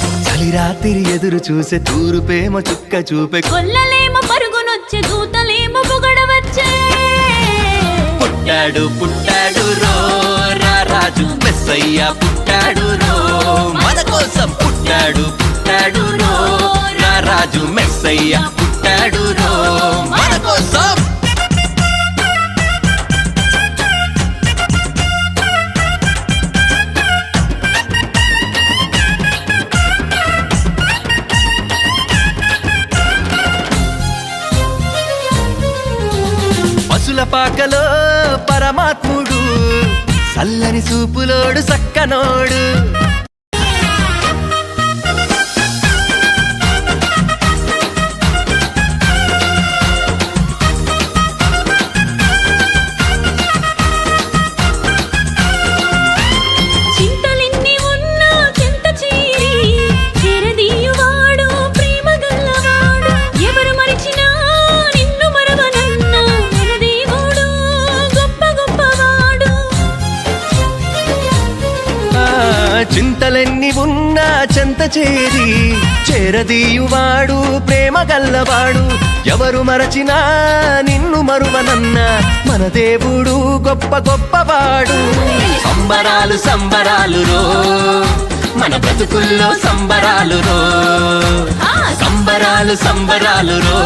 వచ్చే రాత్రి ఎదురు చూసే తూరుపేమో చుక్క చూపే కొల్లలేమో పరుగునొచ్చే దూతలేమో పొగడవచ్చే పుట్టాడు పుట్టాడు రో రాజు మెస్సయ్య పుట్టాడు రో మన కోసం పుట్టాడు పుట్టాడు రో రాజు మెస్సయ్య పుట్టాడు రో మన కోసం పశుల పాకలో పరమాత్ముడు సల్లని సూపులోడు సక్కనోడు చింతలెన్ని ఉన్నా చెంత చేరి చెరదీయువాడు ప్రేమ గల్లవాడు ఎవరు మరిచినా నిన్ను మరవనన్నా మన దేవుడు గొప్ప గొప్పవాడు చింతలెన్ని ఉన్నా చెంత చేరి చేరదీయువాడు ప్రేమ గల్లవాడు ఎవరు మరచినా నిన్ను మరువనన్న మన దేవుడు గొప్ప గొప్పవాడు సంబరాలు సంబరాలు రో మన బ్రతుకుల్లో సంబరాలు రో సంబరాలు సంబరాలు రో